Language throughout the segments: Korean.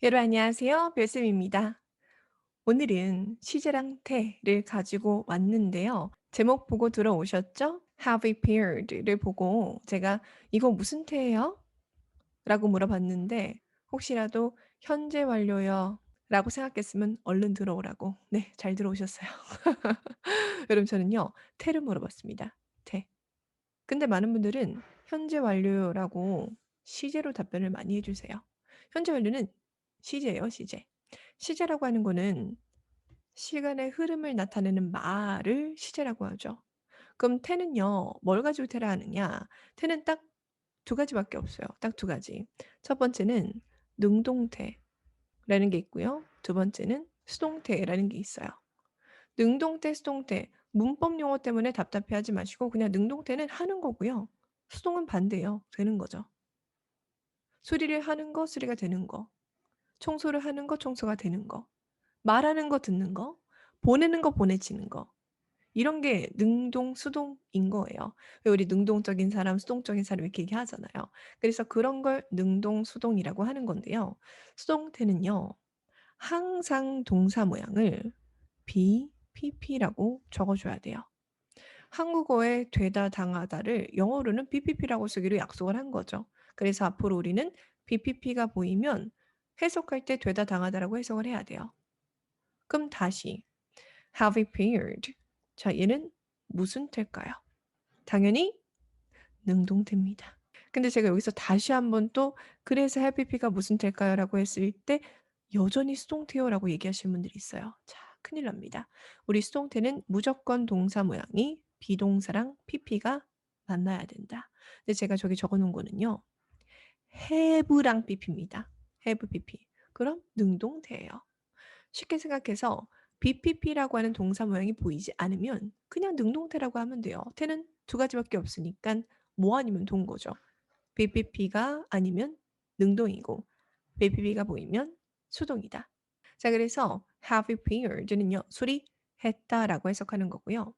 여러분 안녕하세요. 별쌤입니다. 오늘은 시제랑 태를 가지고 왔는데요. 제목 보고 들어오셨죠? Have you appeared를 보고 제가 "이거 무슨 태예요?" 라고 물어봤는데 혹시라도 "현재 완료요." 라고 생각했으면 얼른 들어오라고. 네, 잘 들어오셨어요. 여러분 저는요. 태를 물어봤습니다. 태. 근데 많은 분들은 "현재 완료요."라고 시제로 답변을 많이 해 주세요. 현재 완료는 시제예요, 시제. 시제라고 하는 거는 시간의 흐름을 나타내는 말을 시제라고 하죠. 그럼 태는요. 뭘 가지고 태라 하느냐? 태는 딱 두 가지밖에 없어요. 딱 두 가지. 첫 번째는 능동태라는 게 있고요. 두 번째는 수동태라는 게 있어요. 능동태, 수동태 문법 용어 때문에 답답해하지 마시고 그냥 능동태는 하는 거고요. 수동은 반대예요. 되는 거죠. 수리를 하는 거, 수리가 되는 거. 청소를 하는 거, 청소가 되는 거. 말하는 거, 듣는 거. 보내는 거, 보내지는 거. 이런 게 능동, 수동인 거예요. 왜 우리 능동적인 사람, 수동적인 사람 이렇게 얘기하잖아요. 그래서 그런 걸 능동, 수동이라고 하는 건데요. 수동태는요. 항상 동사 모양을 BPP라고 적어 줘야 돼요. 한국어에 되다 당하다를 영어로는 BPP라고 쓰기로 약속을 한 거죠. 그래서 앞으로 우리는 BPP가 보이면 해석할 때 되다 당하다라고 해석을 해야 돼요. 그럼 다시 have appeared. 자, 얘는 무슨 태일까요? 당연히 능동태입니다. 근데 제가 여기서 다시 한번 또 "그래서 have pp가 무슨 태일까요?"라고 했을 때 "여전히 수동태요."라고 얘기하시는 분들이 있어요. 자, 큰일 납니다. 우리 수동태는 무조건 동사 모양이 비동사랑 pp가 만나야 된다. 근데 제가 저기 적어 놓은 거는요. have랑 pp입니다. have pp. 그럼 능동태예요. 쉽게 생각해서 BPP라고 하는 동사 모양이 보이지 않으면 그냥 능동태라고 하면 돼요. 태는 두 가지밖에 없으니깐 뭐 아니면 도인 거죠. BPP가 아니면 능동이고 BPP가 보이면 수동이다. 자, 그래서 have appeared는요. 수리했다라고 해석하는 거고요.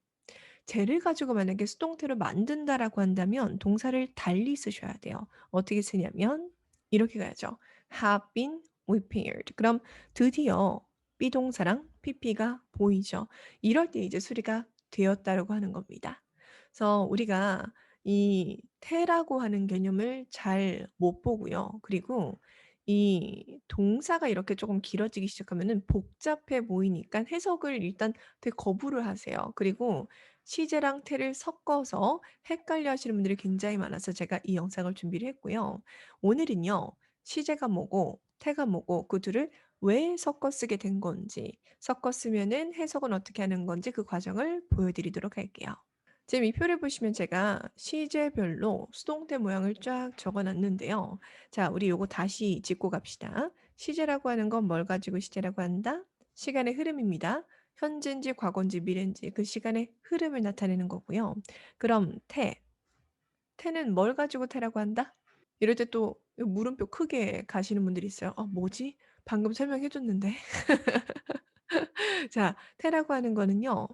쟤를 가지고 만약에 수동태로 만든다라고 한다면 동사를 달리 쓰셔야 돼요. 어떻게 쓰냐면 이렇게 가야죠. have been repaired. 그럼 드디어 비동사랑 pp가 보이죠. 이럴 때 이제 수리가 되었다라고 하는 겁니다. 그래서 우리가 이 태라고 하는 개념을 잘 못 보고요. 그리고 이 동사가 이렇게 조금 길어지기 시작하면은 복잡해 보이니까 해석을 일단 되게 거부를 하세요. 그리고 시제랑 태를 섞어서 헷갈려 하시는 분들이 굉장히 많아서 제가 이 영상을 준비를 했고요. 오늘은요. 시제가 뭐고 태가 뭐고 그 둘을 왜 섞어 쓰게 된 건지, 섞어 쓰면은 해석은 어떻게 하는 건지 그 과정을 보여 드리도록 할게요. 지금 이 표를 보시면 제가 시제별로 수동태 모양을 쫙 적어 놨는데요. 자, 우리 요거 다시 짚고 갑시다. 시제라고 하는 건 뭘 가지고 시제라고 한다? 시간의 흐름입니다. 현재인지 과거인지 미래인지 그 시간의 흐름을 나타내는 거고요. 그럼 태. 태는 뭘 가지고 태라고 한다? 이럴 때 또 물음표 크게 가시는 분들이 있어요. 뭐지? 방금 설명해 줬는데." 자, 태라고 하는 거는요.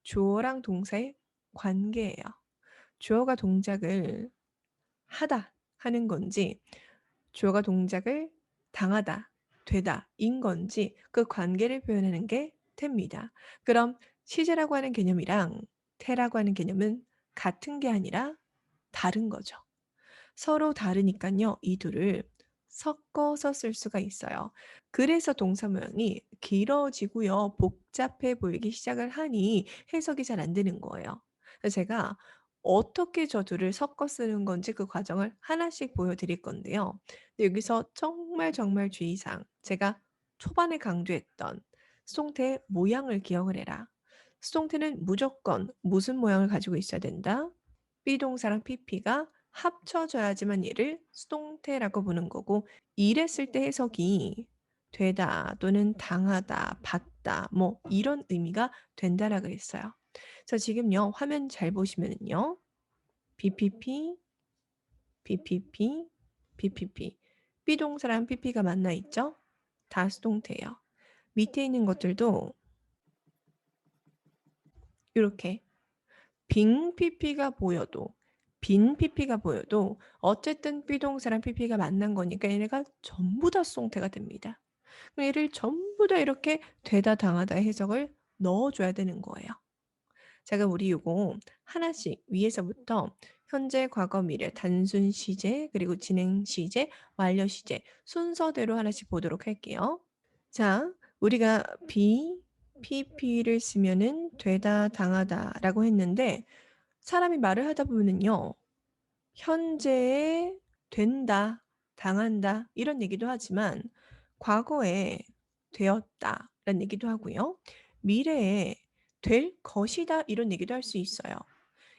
주어랑 동사의 관계예요. 주어가 동작을 하다 하는 건지 주어가 동작을 당하다, 되다인 건지 그 관계를 표현하는 게 태입니다. 그럼 시제라고 하는 개념이랑 태라고 하는 개념은 같은 게 아니라 다른 거죠. 서로 다르니깐요. 이 둘을 섞어서 쓸 수가 있어요. 그래서 동사 모양이 길어지고요. 복잡해 보이기 시작을 하니 해석이 잘 안 되는 거예요. 그래서 제가 어떻게 저 둘을 섞어 쓰는 건지 그 과정을 하나씩 보여 드릴 건데요. 근데 여기서 정말 정말 주의사항. 제가 초반에 강조했던 수동태의 모양을 기억을 해라. 수동태는 무조건 무슨 모양을 가지고 있어야 된다? 비동사랑 pp가 합쳐져야지만 얘를 수동태라고 보는 거고 이랬을 때 해석이 되다 또는 당하다, 받다 뭐 이런 의미가 된다라 그랬어요. 자, 지금요. 화면 잘 보시면은요. BPP, BPP, BPP. 비동사랑 pp가 만나 있죠? 다 수동태예요. 밑에 있는 것들도 요렇게 빈 PP가 보여도 빈 PP가 보여도 어쨌든 비동사랑 PP가 만난 거니까 얘네가 전부 다 수동태가 됩니다. 그럼 얘를 전부 다 이렇게 되다 당하다 해석을 넣어 줘야 되는 거예요. 자 그럼 우리 요거 하나씩 위에서부터 현재, 과거, 미래, 단순 시제, 그리고 진행 시제, 완료 시제 순서대로 하나씩 보도록 할게요. 자, 우리가 be, pp를 쓰면은 되다 당하다라고 했는데 사람이 말을 하다 보면은요. 현재에 된다, 당한다 이런 얘기도 하지만 과거에 되었다라는 얘기도 하고요. 미래에 될 것이다 이런 얘기도 할 수 있어요.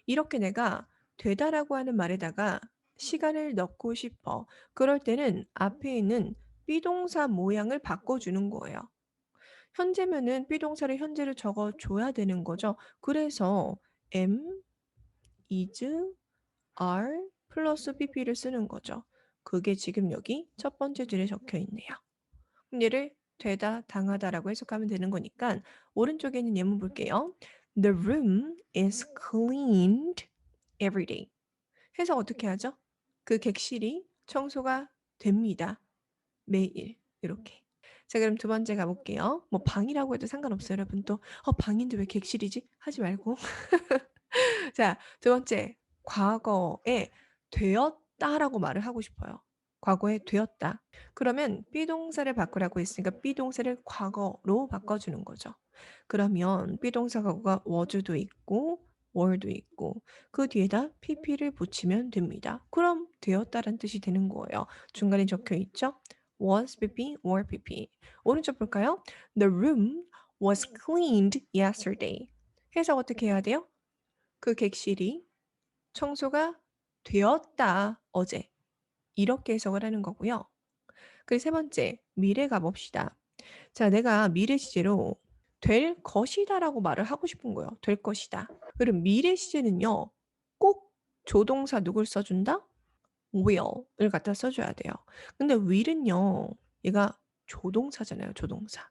이렇게 내가 되다라고 하는 말에다가 시간을 넣고 싶어. 그럴 때는 앞에 있는 비동사 모양을 바꿔주는 거예요. 현재면은 비동사를 현재로 적어 줘야 되는 거죠. 그래서 am, is, are 플러스 pp를 쓰는 거죠. 그게 지금 여기 첫 번째 줄에 적혀 있네요. 그럼 얘를 되다, 당하다라고 해석하면 되는 거니까 오른쪽에 있는 예문 볼게요. The room is cleaned every day. 해석 어떻게 하죠? 그 객실이 청소가 됩니다. 매일. 이렇게. 자, 그럼 두 번째 가볼게요. 뭐 방이라고 해도 상관없어요, 여러분. 또, 방인데 왜 객실이지? 하지 말고. 자, 두 번째. 과거에 되었다라고 말을 하고 싶어요. 과거에 되었다. 그러면 비동사를 바꾸라고 했으니까 비동사를 과거로 바꿔주는 거죠. 그러면 비동사 과거가 was도 있고 were도 있고 그 뒤에다 pp를 붙이면 됩니다. 그럼 되었다란 뜻이 되는 거예요. 중간에 적혀 있죠? was pp, were pp. 오른쪽 볼까요? The room was cleaned yesterday. 해석 어떻게 해야 돼요? 그 객실이 청소가 되었다 어제. 이렇게 해석을 하는 거고요. 그리고 세 번째, 미래 가봅시다. 자, 내가 미래 시제로 될 것이다라고 말을 하고 싶은 거예요. 될 것이다. 그리고 미래 시제는요. 꼭 조동사 누굴 써준다? will을 갖다 써줘야 돼요. 근데 will은요. 얘가 조동사잖아요. 조동사.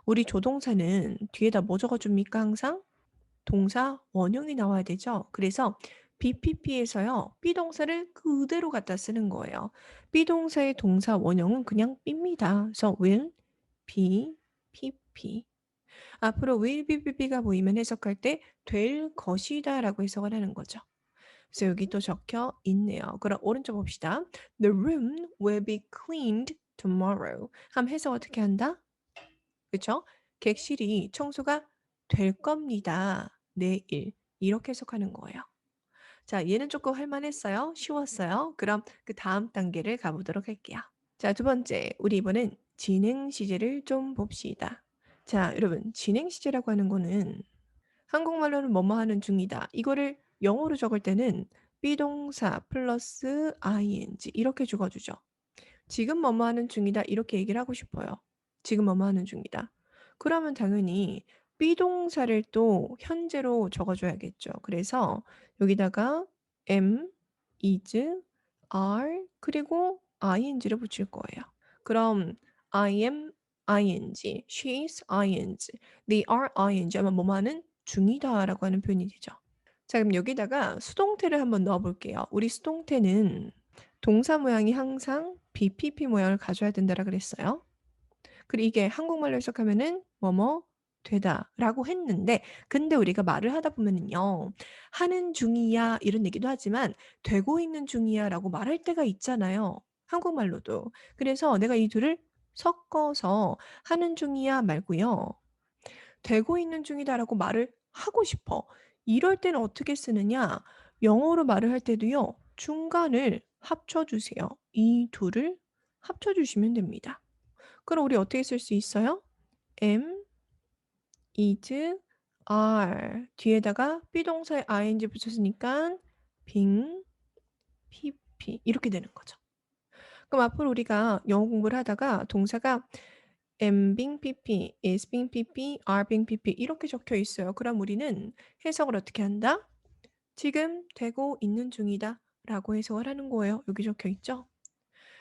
우리 조동사는 뒤에다 뭐 적어줍니까 항상? 동사 원형이 나와야 되죠. 그래서 BPP에서요. 비동사를 그대로 갖다 쓰는 거예요. 비동사의 동사 원형은 그냥 B입니다. 그래서 will, be, PP. 앞으로 will be, PP가 보이면 해석할 때 될 것이다 라고 해석을 하는 거죠. 그래서 여기 또 적혀 있네요. 그럼 오른쪽 봅시다. The room will be cleaned tomorrow. 그럼 해석 어떻게 한다? 그쵸? 객실이 청소가 될 겁니다. 내일. 이렇게 해석하는 거예요. 자, 얘는 조금 할 만했어요. 쉬웠어요. 그럼 그 다음 단계를 가보도록 할게요. 자, 두 번째. 우리 이번엔 진행 시제를 좀 봅시다. 자, 여러분. 진행 시제라고 하는 거는 한국말로는 뭐뭐 하는 중이다. 이거를 영어로 적을 때는 비동사 플러스 ing 이렇게 적어주죠. 지금 뭐뭐 하는 중이다 이렇게 얘기를 하고 싶어요. 지금 뭐뭐 하는 중이다. 그러면 당연히 비동사를 또 현재로 적어줘야겠죠. 그래서 여기다가 am, is, are 그리고 ing를 붙일 거예요. 그럼 I am ing, she is ing, they are ing 하면 뭐뭐 하는 중이다라고 하는 표현이 되죠. 자 그럼 여기다가 수동태를 한번 넣어 볼게요. 우리 수동태는 동사 모양이 항상 BPP 모양을 가져야 된다라 그랬어요. 그리고 이게 한국말로 해석하면은 뭐뭐 되다라고 했는데 근데 우리가 말을 하다 보면은요. 하는 중이야 이런 얘기도 하지만 되고 있는 중이야라고 말할 때가 있잖아요. 한국말로도. 그래서 내가 이 둘을 섞어서 하는 중이야 말고요. 되고 있는 중이다라고 말을 하고 싶어. 이럴 때는 어떻게 쓰느냐? 영어로 말을 할 때도요. 중간을 합쳐 주세요. 이 둘을 합쳐 주시면 됩니다. 그럼 우리 어떻게 쓸 수 있어요? am, is, are 뒤에다가 비동사에 ing 붙였으니까 being, pp 이렇게 되는 거죠. 그럼 앞으로 우리가 영어 공부를 하다가 동사가 am being pp, is being pp, are being pp 이렇게 적혀 있어요. 그럼 우리는 해석을 어떻게 한다? 지금 되고 있는 중이다 라고 해석을 하는 거예요. 여기 적혀 있죠?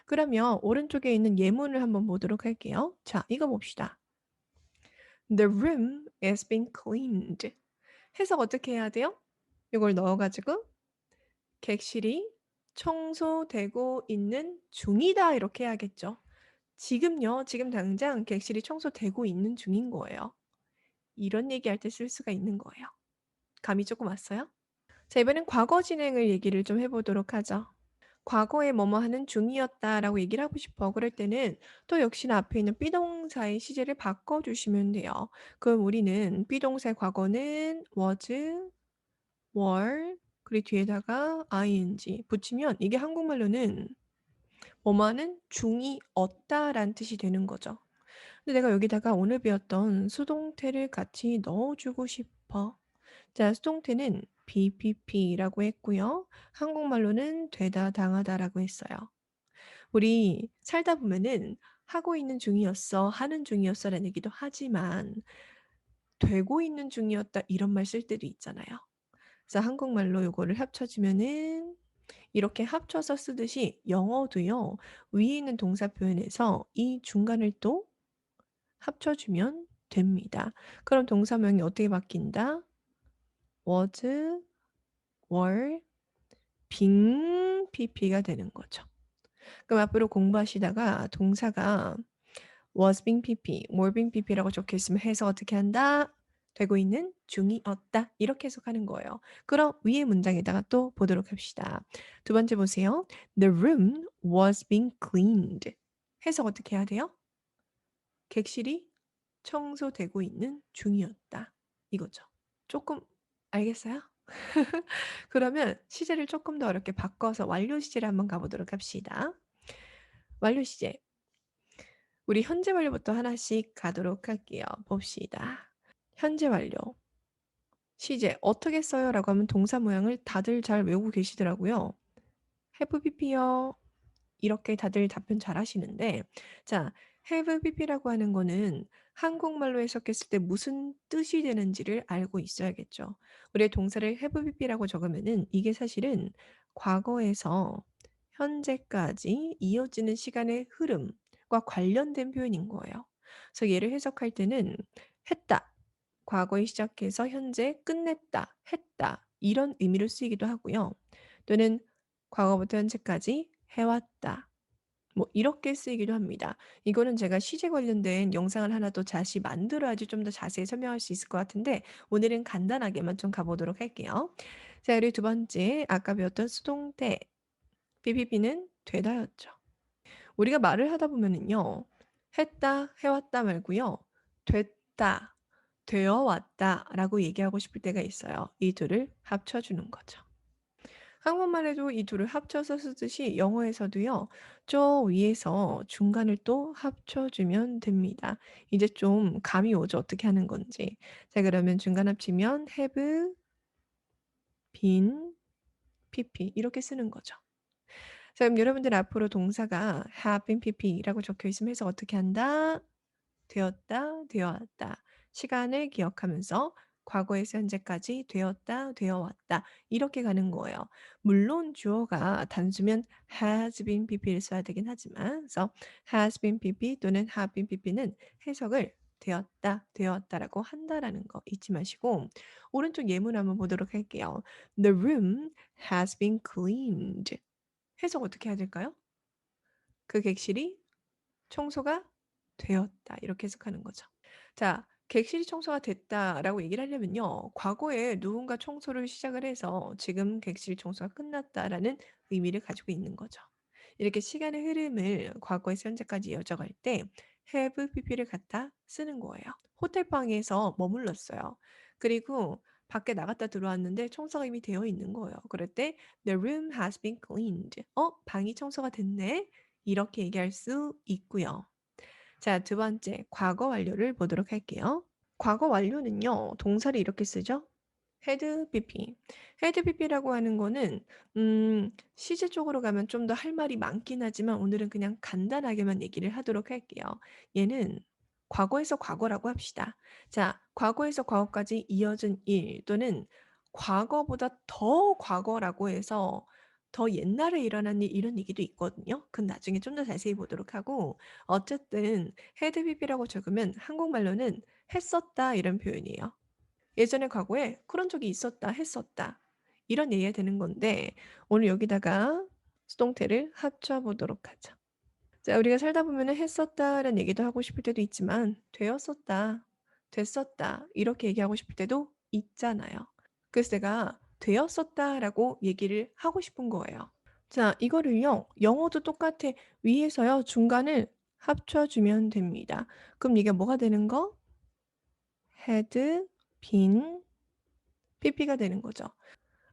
그러면 오른쪽에 있는 예문을 한번 보도록 할게요. 자, 이거 봅시다. The room is being cleaned. 해석 어떻게 해야 돼요? 이걸 넣어가지고 객실이 청소되고 있는 중이다 이렇게 해야겠죠. 지금요. 지금 당장 객실이 청소되고 있는 중인 거예요. 이런 얘기할 때 쓸 수가 있는 거예요. 감이 조금 왔어요? 자, 이번엔 과거 진행을 얘기를 좀 해 보도록 하죠. 과거에 뭐뭐 하는 중이었다라고 얘기를 하고 싶어. 그럴 때는 또 역시나 앞에 있는 비동사의 시제를 바꿔 주시면 돼요. 그럼 우리는 비동사의 과거는 was, were, 그리고 뒤에다가 ing 붙이면 이게 한국말로는 뭐뭐 하는 중이었다라는 뜻이 되는 거죠. 근데 내가 여기다가 오늘 배웠던 수동태를 같이 넣어 주고 싶어. 자, 수동태는 BPP라고 했고요. 한국말로는 되다 당하다라고 했어요. 우리 살다 보면은 하고 있는 중이었어, 하는 중이었어라는 얘기도 하지만 되고 있는 중이었다 이런 말 쓸 때도 있잖아요. 그래서 한국말로 요거를 합쳐지면은 이렇게 합쳐서 쓰듯이 영어도요. 위에 있는 동사 표현에서 이 중간을 또 합쳐주면 됩니다. 그럼 동사명이 어떻게 바뀐다? was, were, being pp가 되는 거죠. 그럼 앞으로 공부하시다가 동사가 was being pp, were being pp라고 적혀 있으면 해석 어떻게 한다? 되고 있는 중이었다. 이렇게 해석하는 거예요. 그럼 위에 문장에다가 또 보도록 합시다. 두 번째 보세요. The room was being cleaned. 해석 어떻게 해야 돼요? 객실이 청소되고 있는 중이었다. 이거죠. 조금 알겠어요? 그러면 시제를 조금 더 어렵게 바꿔서 완료 시제를 한번 가보도록 합시다. 완료 시제. 우리 현재 완료부터 하나씩 가도록 할게요. 봅시다. 현재 완료. 시제 어떻게 써요? 라고 하면 동사 모양을 다들 잘 외우고 계시더라고요. have pp요. 이렇게 다들 답변 잘 하시는데 자, have pp라고 하는 거는 한국말로 해석했을 때 무슨 뜻이 되는지를 알고 있어야겠죠. 우리의 동사를 have pp라고 적으면은 이게 사실은 과거에서 현재까지 이어지는 시간의 흐름과 관련된 표현인 거예요. 그래서 얘를 해석할 때는 했다. 과거에 시작해서 현재 끝냈다, 했다. 이런 의미로 쓰이기도 하고요. 또는 과거부터 현재까지 해왔다. 뭐 이렇게 쓰이기도 합니다. 이거는 제가 시제 관련된 영상을 하나 또 다시 만들어야지 좀 더 자세히 설명할 수 있을 것 같은데 오늘은 간단하게만 좀 가보도록 할게요. 자, 그리고 두 번째 아까 배웠던 수동태 BPP는 되다였죠. 우리가 말을 하다 보면은요. 했다, 해왔다 말고요. 됐다, 되어 왔다라고 얘기하고 싶을 때가 있어요. 이 둘을 합쳐주는 거죠. 한국말에도 이 둘을 합쳐서 쓰듯이 영어에서도요. 저 위에서 중간을 또 합쳐주면 됩니다. 이제 좀 감이 오죠. 어떻게 하는 건지. 자, 그러면 중간 합치면 have, been, pp 이렇게 쓰는 거죠. 자, 그럼 여러분들 앞으로 동사가 have been pp라고 적혀 있으면 해서 어떻게 한다? 되었다, 되어왔다. 시간을 기억하면서 과거에서 현재까지 되었다, 되어왔다. 이렇게 가는 거예요. 물론 주어가 단수면 has been pp를 써야 되긴 하지만 그래서 has been pp 또는 have been pp는 해석을 되었다, 되었다라고 한다라는 거 잊지 마시고 오른쪽 예문 한번 보도록 할게요. The room has been cleaned. 해석 어떻게 해야 될까요? 그 객실이 청소가 되었다. 이렇게 해석하는 거죠. 자, 객실이 청소가 됐다라고 얘기를 하려면요. 과거에 누군가 청소를 시작을 해서 지금 객실 청소가 끝났다라는 의미를 가지고 있는 거죠. 이렇게 시간의 흐름을 과거에서 현재까지 이어져갈 때 have pp를 갖다 쓰는 거예요. 호텔방에서 머물렀어요. 그리고 밖에 나갔다 들어왔는데 청소가 이미 되어 있는 거예요. 그럴 때 the room has been cleaned. 방이 청소가 됐네. 이렇게 얘기할 수 있고요. 자, 두 번째, 과거 완료를 보도록 할게요. 과거 완료는요, 동사를 이렇게 쓰죠. had pp. had pp라고 하는 거는 시제 쪽으로 가면 좀 더 할 말이 많긴 하지만 오늘은 그냥 간단하게만 얘기를 하도록 할게요. 얘는 과거에서 과거라고 합시다. 자, 과거에서 과거까지 이어진 일 또는 과거보다 더 과거라고 해서 더 옛날에 일어난 일 이런 얘기도 있거든요. 그건 나중에 좀 더 자세히 보도록 하고 어쨌든 had pp라고 적으면 한국말로는 했었다 이런 표현이에요. 예전의 과거에 그런 적이 있었다, 했었다. 이런 얘기가 되는 건데 오늘 여기다가 수동태를 합쳐 보도록 하죠. 자, 우리가 살다 보면은 "했었다."라는 얘기도 하고 싶을 때도 있지만 "되었었다. 됐었다." 이렇게 얘기하고 싶을 때도 있잖아요. 그래서 내가 "되었었다."라고 얘기를 하고 싶은 거예요. 자, 이거를요. 영어도 똑같아. 위에서요. 중간을 합쳐 주면 됩니다. 그럼 이게 뭐가 되는 거? had been pp가 되는 거죠.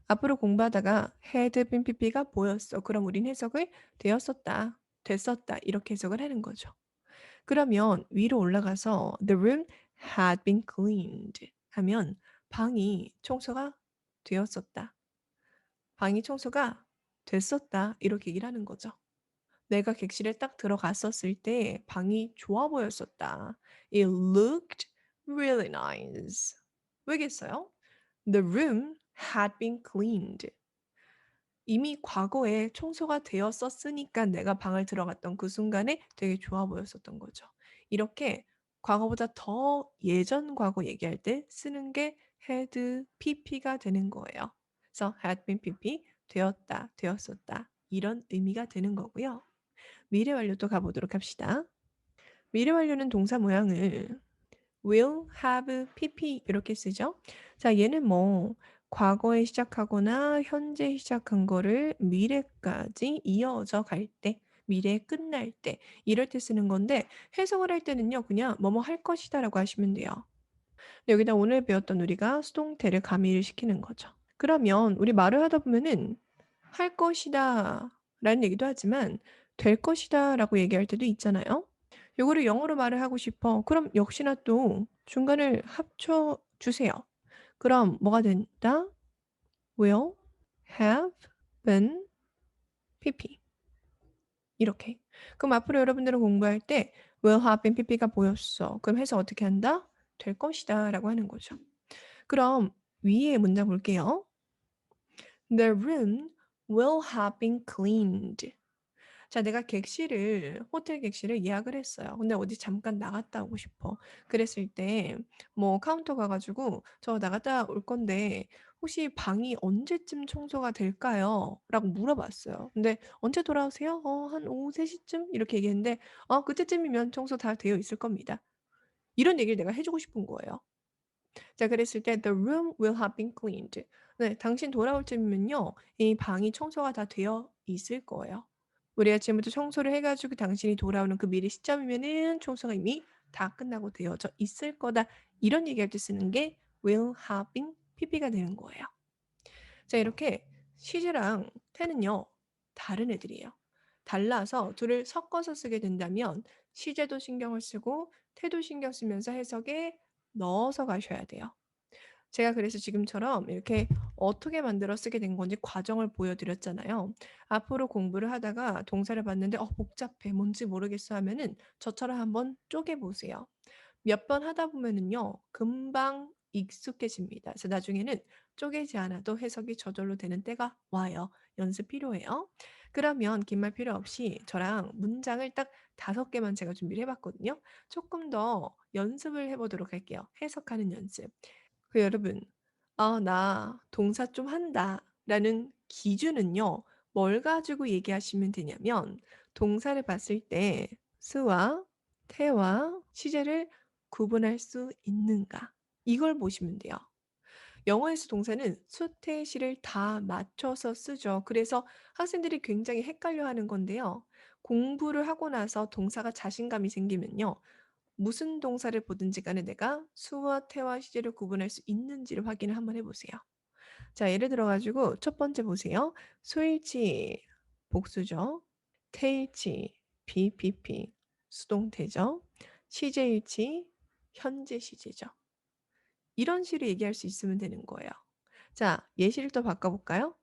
앞으로 공부하다가 had been pp가 보였어. 그럼 우린 해석을 되었었다, 됐었다 이렇게 해석을 하는 거죠. 그러면 위로 올라가서 "The room had been cleaned." 하면 방이 청소가 되었었다. 방이 청소가 됐었다. 이렇게 얘기를 하는 거죠. 내가 객실에 딱 들어갔었을 때 방이 좋아 보였었다. It looked really nice. 왜겠어요? The room had been cleaned. 이미 과거에 청소가 되었었으니까 내가 방을 들어갔던 그 순간에 되게 좋아 보였었던 거죠. 이렇게 과거보다 더 예전 과거 얘기할 때 쓰는 게 had pp가 되는 거예요. 그래서 had been pp 되었다, 되었었다 이런 의미가 되는 거고요. 미래 완료도 가보도록 합시다. 미래 완료는 동사 모양을 will, have, pp 이렇게 쓰죠. 자, 얘는 뭐 과거에 시작하거나 현재 시작한 거를 미래까지 이어져 갈 때, 미래에 끝날 때 이럴 때 쓰는 건데 해석을 할 때는요. 그냥 뭐뭐 할 것이다라고 하시면 돼요. 여기다 오늘 배웠던 우리가 수동태를 가미를 시키는 거죠. 그러면 우리 말을 하다 보면은 "할 것이다."라는 얘기도 하지만 "될 것이다."라고 얘기할 때도 있잖아요. 요거를 영어로 말을 하고 싶어. 그럼 역시나 또 중간을 합쳐 주세요. 그럼 뭐가 된다? will, have, been, pp. 이렇게. 그럼 앞으로 여러분들은 공부할 때 will, have been, pp가 보였어. 그럼 해서 어떻게 한다? 될 것이다라고 하는 거죠. 그럼 위에 문장 볼게요. The room will have been cleaned. 자, 내가 객실을 호텔 객실을 예약을 했어요. 근데 어디 잠깐 나갔다 오고 싶어. 그랬을 때 뭐 카운터 가 가지고 "저 나갔다 올 건데 혹시 방이 언제쯤 청소가 될까요?" 라고 물어봤어요. 근데 "언제 돌아오세요?" 한 오후 3 시쯤?" 이렇게 얘기했는데 그때쯤이면 청소 다 되어 있을 겁니다." 이런 얘기를 내가 해 주고 싶은 거예요. 자, 그랬을 때 "The room will have been cleaned." 네, 당신 돌아올 쯤이면요. 이 방이 청소가 다 되어 있을 거예요. 우리가 지금부터 청소를 해 가지고 당신이 돌아오는 그 미래 시점이면은 청소가 이미 다 끝나고 되어져 있을 거다. 이런 얘기할 때 쓰는 게 will have been pp가 되는 거예요. 자, 이렇게 시제랑 태는요. 다른 애들이에요. 달라서 둘을 섞어서 쓰게 된다면 시제도 신경을 쓰고 태도 신경 쓰면서 해석에 넣어서 가셔야 돼요. 제가 그래서 지금처럼 이렇게 어떻게 만들어 쓰게 된 건지 과정을 보여드렸잖아요. 앞으로 공부를 하다가 동사를 봤는데 복잡해. 뭔지 모르겠어 하면은 저처럼 한번 쪼개보세요. 몇 번 하다 보면은요. 금방 익숙해집니다. 그래서 나중에는 쪼개지 않아도 해석이 저절로 되는 때가 와요. 연습 필요해요. 그러면 긴 말 필요 없이 저랑 문장을 딱 5개만 제가 준비를 해 봤거든요. 쪼끔 더 연습을 해 보도록 할게요. 해석하는 연습. 여러분, '아 나 동사 좀 한다.'라는 기준은요. 뭘 가지고 얘기하시면 되냐면 동사를 봤을 때 수와 태와 시제를 구분할 수 있는가 이걸 보시면 돼요. 영어에서 동사는 수, 태, 시를 다 맞춰서 쓰죠. 그래서 학생들이 굉장히 헷갈려하는 건데요. 공부를 하고 나서 동사가 자신감이 생기면요. 무슨 동사를 보든지 간에 내가 수와 태와 시제를 구분할 수 있는지를 확인을 한번 해 보세요. 자, 예를 들어 가지고 첫 번째 보세요. 수일치 복수죠. 태일치 BPP 수동태죠. 시제일치 현재 시제죠. 이런 식으로 얘기할 수 있으면 되는 거예요. 자, 예시를 또 바꿔 볼까요?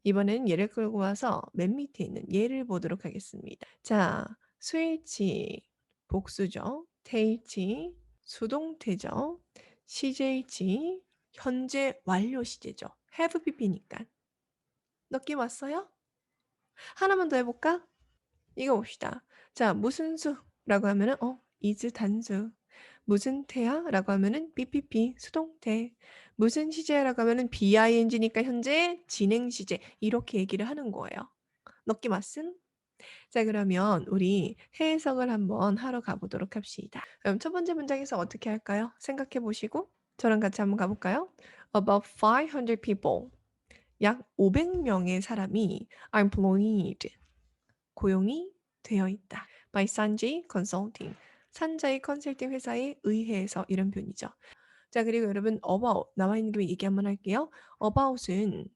이번에는 예를 끌고 와서 맨 밑에 있는 예를 보도록 하겠습니다. 자, 수일치 복수죠. 태일치 수동태죠. 시제일치 현재 완료 시제죠. have pp니까. 느낌 왔어요? 하나만 더 해 볼까? 이거 봅시다. 자, 무슨 수라고 하면은 is 단수. 무슨 태야라고 하면은 BPP 수동태. 무슨 시제라고 하면은 BING니까 현재 진행 시제. 이렇게 얘기를 하는 거예요. 느낌 왔음? 자, 그러면 우리 해석을 한번 하러 가보도록 합시다. 그럼 첫 번째 문장에서 어떻게 할까요? 생각해 보시고 저랑 같이 한번 가볼까요? About 500 people. 약 500명의 사람이 are employed. 고용이 되어 있다. By Sanjay Consulting. 산자의 컨설팅 회사에 의해서 이런 표현이죠. 자, 그리고 여러분 about 나와 있는 김에 얘기 한번 할게요. about은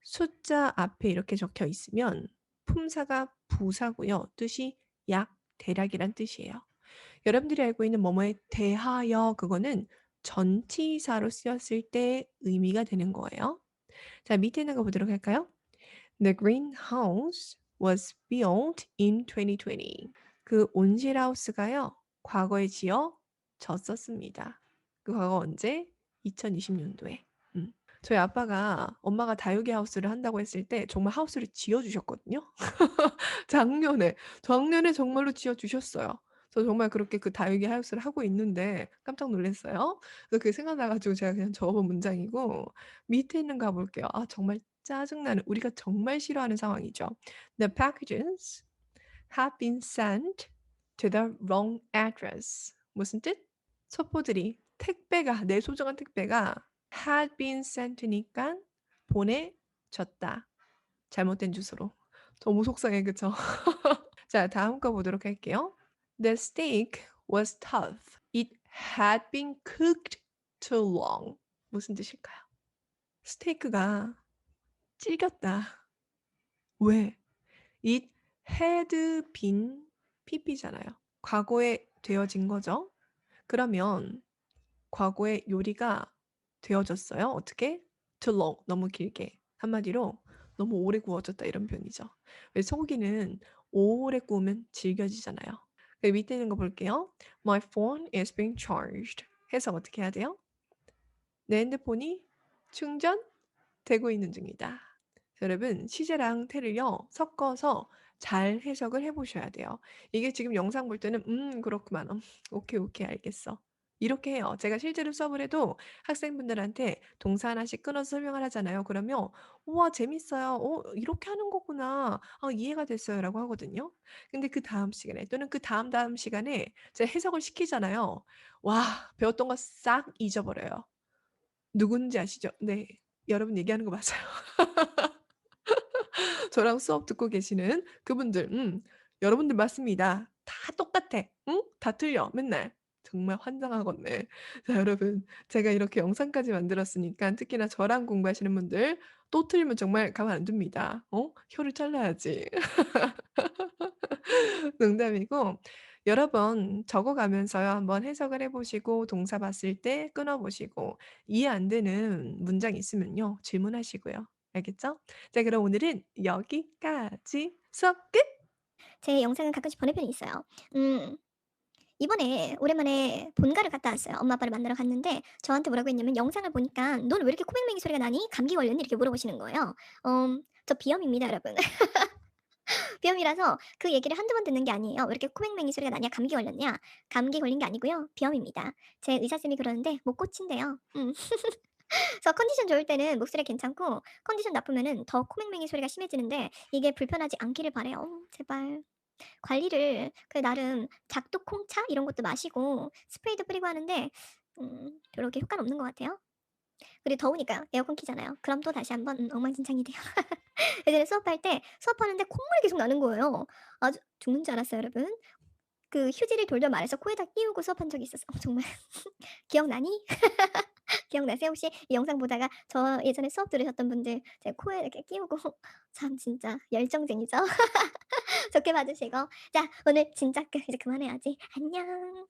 숫자 앞에 이렇게 적혀 있으면 품사가 부사고요. 뜻이 약, 대략이란 뜻이에요. 여러분들이 알고 있는 뭐뭐에 대하여 그거는 전치사로 쓰였을 때 의미가 되는 거예요. 자, 밑에 있는 거 보도록 할까요? The greenhouse was built in 2020. 그 온실하우스가요, 과거에 지어졌었습니다. 그 과거 언제? 2020년도에. 저희 아빠가 엄마가 다육이 하우스를 한다고 했을 때 정말 하우스를 지어주셨거든요. 작년에, 작년에 정말로 지어주셨어요. 저 정말 그렇게 그 다육이 하우스를 하고 있는데 깜짝 놀랐어요. 그래서 그게 생각나가지고 제가 그냥 적어본 문장이고 밑에 있는 거 볼게요. 아, 정말 짜증나는, 우리가 정말 싫어하는 상황이죠. The packages have been sent to the wrong address. 무슨 뜻? 첩보들이 택배가, 내 소중한 택배가 had been sent니까 보내졌다. 잘못된 주소로. 너무 속상해, 그쵸? 자, 다음 거 보도록 할게요. The steak was tough. It had been cooked too long. 무슨 뜻일까요? 스테이크가 질겼다. 왜? It had been pp잖아요. 과거에 되어진 거죠. 그러면 과거에 요리가 되어졌어요. 어떻게? Too long. 너무 길게. 한마디로 너무 오래 구워졌다 이런 표현이죠. 왜 소고기는 오래 구우면 질겨지잖아요. 그 밑에 있는 거 볼게요. My phone is being charged. 해석 어떻게 해야 돼요? 내 핸드폰이 충전되고 있는 중이다. 여러분, 시제랑 태를요, 섞어서 잘 해석을 해보셔야 돼요. 이게 지금 영상 볼 때는, 그렇구만. 오케이, 오케이, 알겠어. 이렇게 해요. 제가 실제로 수업을 해도 학생분들한테 동사 하나씩 끊어서 설명을 하잖아요. 그러면, 우와, 재밌어요. 이렇게 하는 거구나. 이해가 됐어요. 라고 하거든요. 근데 그 다음 시간에, 또는 그 다음 시간에 제가 해석을 시키잖아요. 와, 배웠던 거 싹 잊어버려요. 누군지 아시죠? 네. 여러분 얘기하는 거 맞아요. 저랑 수업 듣고 계시는 그분들, 여러분들 맞습니다. 다 똑같아. 응? 다 틀려. 맨날. 정말 환장하겠네. 자, 여러분. 제가 이렇게 영상까지 만들었으니까 특히나 저랑 공부하시는 분들 또 틀리면 정말 가만 안 둡니다. 혀를 잘라야지. 농담이고 여러 번 적어가면서요. 한번 해석을 해보시고 동사 봤을 때 끊어보시고 이해 안 되는 문장 있으면요. 질문하시고요. 알겠죠? 자, 그럼 오늘은 여기까지. 수업 끝! 제 영상은 가끔씩 번외편이 있어요. 음 이번에 오랜만에 본가를 갔다 왔어요. 엄마 아빠를 만나러 갔는데 저한테 뭐라고 했냐면 영상을 보니까 "넌 왜 이렇게 코맹맹이 소리가 나니? 감기 걸렸니?" 이렇게 물어보시는 거예요. 저 비염입니다 여러분. 비염이라서 그 얘기를 한두 번 듣는 게 아니에요. "왜 이렇게 코맹맹이 소리가 나냐? 감기 걸렸냐?" 감기 걸린 게 아니고요. 비염입니다. 제 의사쌤이 그러는데 못 고친대요. 그래서 컨디션 좋을 때는 목소리 괜찮고 컨디션 나쁘면은 더 코맹맹이 소리가 심해지는데 이게 불편하지 않기를 바라요. 제발. 관리를 나름 작두 콩차 이런 것도 마시고 스프레이도 뿌리고 하는데 별로 효과는 없는 것 같아요. 그리고 더우니까 에어컨 키잖아요. 그럼 또 다시 한번 엉망진창이 돼요. 예전에 수업할 때 수업하는데 콧물이 계속 나는 거예요. 아주 죽는 줄 알았어요 여러분. 그 휴지를 돌돌 말아서 코에다 끼우고 수업한 적이 있었어. 정말 기억나니? 기억나세요? 혹시 이 영상 보다가 저 예전에 수업 들으셨던 분들 제 코에 이렇게 끼우고 참 진짜 열정쟁이죠. 좋게 봐 주시고 자 오늘 진짜 끝. 이제 그만해야지. 안녕.